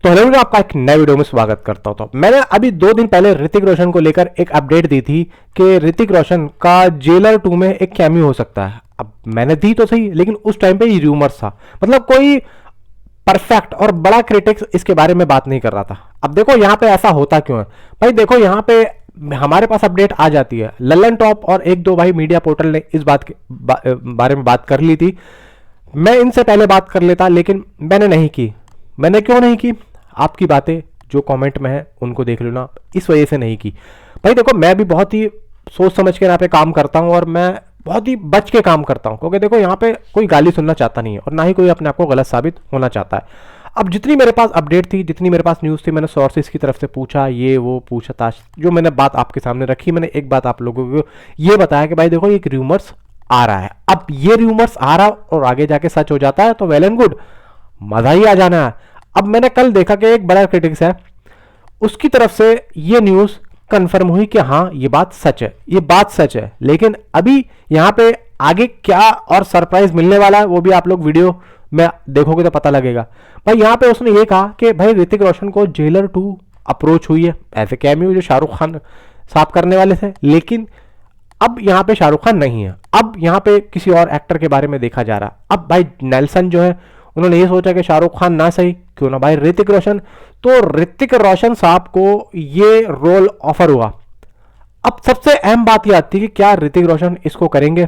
तो हेलो मैं आपका एक नए वीडियो में स्वागत करता हूं। तो मैंने अभी 2 दिन पहले ऋतिक रोशन को लेकर एक अपडेट दी थी कि ऋतिक रोशन का जेलर 2 में एक कैमियो हो सकता है। अब मैंने दी तो सही, लेकिन उस टाइम पे ये रूमर्स था, मतलब कोई परफेक्ट और बड़ा क्रिटिक्स इसके बारे में बात नहीं कर रहा था। अब देखो यहाँ पे ऐसा होता क्यों है भाई, देखो यहाँ पे हमारे पास अपडेट आ जाती है। लल्लन टॉप और एक दो भाई मीडिया पोर्टल ने इस बात के बारे में बात कर ली थी। मैं इनसे पहले बात कर लेता, लेकिन मैंने नहीं की। मैंने क्यों नहीं की? आपकी बातें जो कमेंट में है उनको देख लेना, इस वजह से नहीं की। भाई देखो, मैं भी बहुत ही सोच समझ के यहाँ पे काम करता हूँ और मैं बहुत ही बच के काम करता हूँ, क्योंकि देखो यहाँ पे कोई गाली सुनना चाहता नहीं है और ना ही कोई अपने आप को गलत साबित होना चाहता है। अब जितनी मेरे पास अपडेट थी, जितनी मेरे पास न्यूज़ थी, मैंने सोर्सेज की तरफ से पूछा, ये वो पूछताछ, जो मैंने बात आपके सामने रखी, मैंने एक बात आप लोगों को ये बताया कि भाई देखो एक रूमर्स आ रहा है। अब ये रूमर्स आ रहा और आगे जाके सच हो जाता है तो वेल एंड गुड, मजा ही आ जाना है। अब मैंने कल देखा कि एक बड़ा क्रिटिक्स है, उसकी तरफ से ये न्यूज़ कंफर्म हुई कि हाँ ये बात सच है, ये बात सच है। लेकिन अभी यहाँ पे आगे क्या और सरप्राइज मिलने वाला है वो भी आप लोग वीडियो में देखोगे तो पता लगेगा। भाई यहाँ पे उसने ये कहा कि भाई ऋतिक रोशन को जेलर 2 अप्रोच हुई है, ऐसे कैमियो जो शाहरुख खान साफ करने वाले थे, लेकिन अब यहाँ पे शाहरुख खान नहीं है। अब यहाँ पे किसी और एक्टर के बारे में देखा जा रहा। अब भाई नेल्सन जो है उन्होंने ये सोचा कि शाहरुख खान ना सही क्यों ना भाई ऋतिक रोशन, तो ऋतिक रोशन साहब को ये रोल ऑफर हुआ। अब सबसे अहम बात ये आती है कि क्या ऋतिक रोशन इसको करेंगे।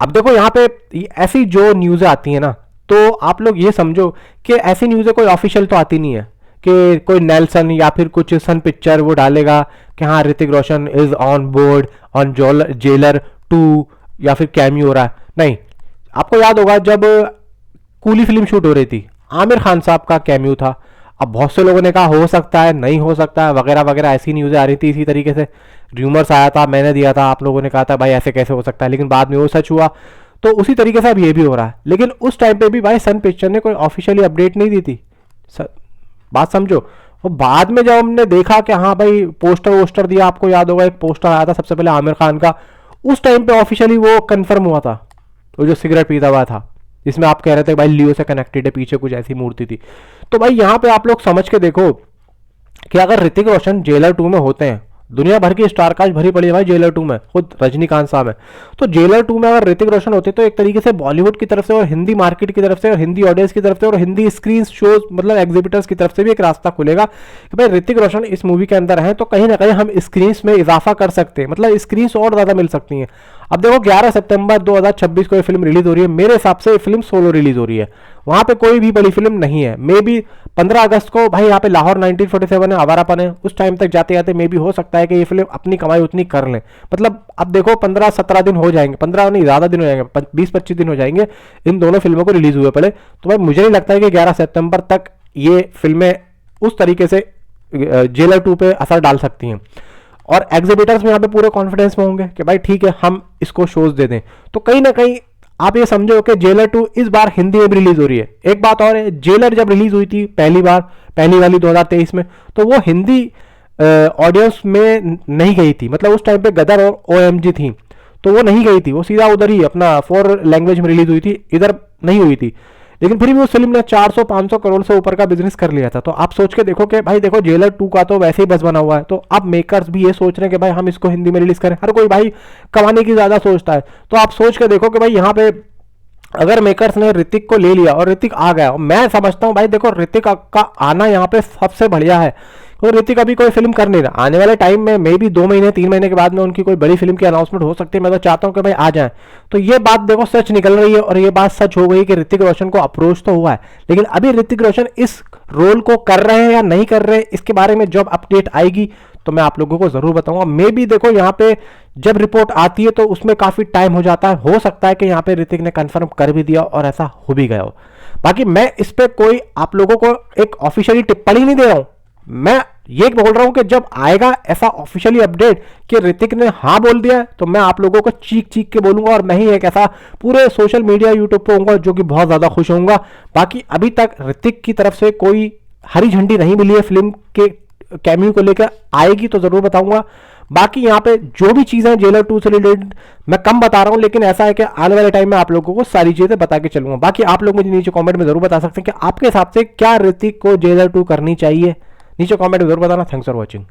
अब देखो यहाँ पे ऐसी जो न्यूज़ें आती है ना, तो आप लोग ये समझो कि ऐसी न्यूज़ें कोई ऑफिशियल तो आती नहीं है कि कोई नेल्सन या फिर कुछ सन पिक्चर वो डालेगा कि हाँ Hrithik Roshan is on board on Jailer 2 या फिर कैमियो हो रहा है। नहीं, आपको याद होगा जब कूली फिल्म शूट हो रही थी, आमिर खान साहब का कैमियो था। अब बहुत से लोगों ने कहा हो सकता है, नहीं हो सकता है, वगैरह वगैरह ऐसी न्यूज़ें आ रही थी। इसी तरीके से रूमर्स आया था, मैंने दिया था, आप लोगों ने कहा था भाई ऐसे कैसे हो सकता है, लेकिन बाद में वो सच हुआ। तो उसी तरीके से अब ये भी हो रहा है। लेकिन उस टाइम पे भी भाई सन पिक्चर ने कोई ऑफिशियली अपडेट नहीं दी थी, बात समझो। और बाद में जब हमने देखा कि हाँ भाई पोस्टर वोस्टर दिया, आपको याद होगा एक पोस्टर आया था सबसे पहले आमिर खान का, उस टाइम पे ऑफिशियली वो कंफर्म हुआ था, वो जो सिगरेट पीता हुआ था, जिसमें आप कह रहे थे भाई लियो से कनेक्टेड है, पीछे कुछ ऐसी मूर्ति थी। तो भाई यहाँ पे आप लोग समझ के देखो कि अगर ऋतिक रोशन जेलर 2 में होते हैं, दुनिया भर की स्टार कास्ट भरी पड़ी है भाई जेलर 2 में, खुद रजनीकांत साहब है, तो जेलर 2 में अगर ऋतिक रोशन होते तो एक तरीके से बॉलीवुड की तरफ से और हिंदी मार्केट की तरफ से और हिंदी ऑडियंस की तरफ से और हिंदी स्क्रीन शोज मतलब एग्जिबिटर्स की तरफ से भी एक रास्ता खुलेगा कि भाई ऋतिक रोशन इस मूवी के अंदर है, तो कहीं ना कहीं हम स्क्रीन में इजाफा कर सकते हैं, मतलब स्क्रीन और ज्यादा मिल सकती हैं। अब देखो 11 सितंबर 2026 को ये फिल्म रिलीज हो रही है, मेरे हिसाब से ये फिल्म सोलो रिलीज हो रही है, वहां पे कोई भी बड़ी फिल्म नहीं है। मे बी 15 अगस्त को भाई यहाँ पे लाहौर 1947 है, आवारापन है, उस टाइम तक जाते जाते मे बी हो सकता है कि ये फिल्म अपनी कमाई उतनी कर लें। मतलब अब देखो 15-17 दिन हो जाएंगे, 15 नहीं ज़्यादा दिन हो जाएंगे, 20-25 दिन हो जाएंगे इन दोनों फिल्मों को रिलीज हुए पहले। तो भाई मुझे नहीं लगता है कि 11 सितंबर तक ये फिल्में उस तरीके से जेलर 2 पे असर डाल सकती हैं। और एग्जिबिटर्स में यहाँ पे पूरे कॉन्फिडेंस में होंगे कि भाई ठीक है हम इसको शोज दे दें। तो कहीं ना कहीं आप ये समझो कि जेलर 2 इस बार हिंदी में भी रिलीज हो रही है। एक बात और है, जेलर जब रिलीज हुई थी पहली बार, पहली वाली 2023 में, तो वो हिंदी ऑडियंस में नहीं गई थी, मतलब उस टाइम पे गदर और OMG थी, तो वो नहीं गई थी, वो सीधा उधर ही अपना 4 लैंग्वेज में रिलीज हुई थी, इधर नहीं हुई थी। लेकिन फिर भी उस फिल्म ने 400-500 करोड़ से ऊपर का बिजनेस कर लिया था। तो आप सोच के देखो कि भाई देखो जेलर 2 का तो वैसे ही बस बना हुआ है, तो अब मेकर्स भी ये सोच रहे हैं कि भाई हम इसको हिंदी में रिलीज करें। हर कोई भाई कमाने की ज्यादा सोचता है, तो आप सोच के देखो कि भाई यहाँ पे अगर मेकर्स ने ऋतिक को ले लिया और ऋतिक आ गया, और मैं समझता हूँ भाई देखो ऋतिक का आना यहाँ पे सबसे बढ़िया है, क्योंकि ऋतिक अभी कोई फिल्म कर नहीं रहा। आने वाले टाइम में मे बी 2 महीने 3 महीने के बाद में उनकी कोई बड़ी फिल्म की अनाउंसमेंट हो सकती है। मैं तो चाहता हूँ कि भाई आ जाए। तो ये बात देखो सच निकल रही है और ये बात सच हो गई कि ऋतिक रोशन को अप्रोच तो हुआ है, लेकिन अभी ऋतिक रोशन इस रोल को कर रहे हैं या नहीं कर रहे, इसके बारे में जब अपडेट आएगी तो मैं आप लोगों को जरूर बताऊंगा। मे बी देखो यहाँ पे जब रिपोर्ट आती है तो उसमें काफी टाइम हो जाता है, हो सकता है कि यहाँ पे ऋतिक ने कंफर्म कर भी दिया और ऐसा हो भी गया हो। बाकी मैं इस पे कोई आप लोगों को एक ऑफिशियली टिप्पणी नहीं दे रहा हूं, मैं ये बोल रहा हूं कि जब आएगा ऐसा ऑफिशियली अपडेट कि ऋतिक ने हाँ बोल दिया, तो मैं आप लोगों को चीख चीख के बोलूंगा और मैं ही एक ऐसा पूरे सोशल मीडिया यूट्यूब पे होऊंगा जो कि बहुत ज्यादा खुश होऊंगा। बाकी अभी तक ऋतिक की तरफ से कोई हरी झंडी नहीं मिली है फिल्म के कैमियो को लेकर, आएगी तो जरूर बताऊंगा। बाकी यहाँ पे जो भी चीज़ें जेलर 2 से रिलेटेड मैं कम बता रहा हूँ, लेकिन ऐसा है कि आने वाले टाइम में आप लोगों को सारी चीज़ें बता के चलूंगा। बाकी आप लोग मुझे नीचे कमेंट में जरूर बता सकते हैं कि आपके हिसाब से क्या ऋतिक को जेलर 2 करनी चाहिए। नीचे कमेंट में जरूर बताना। Thanks for watching.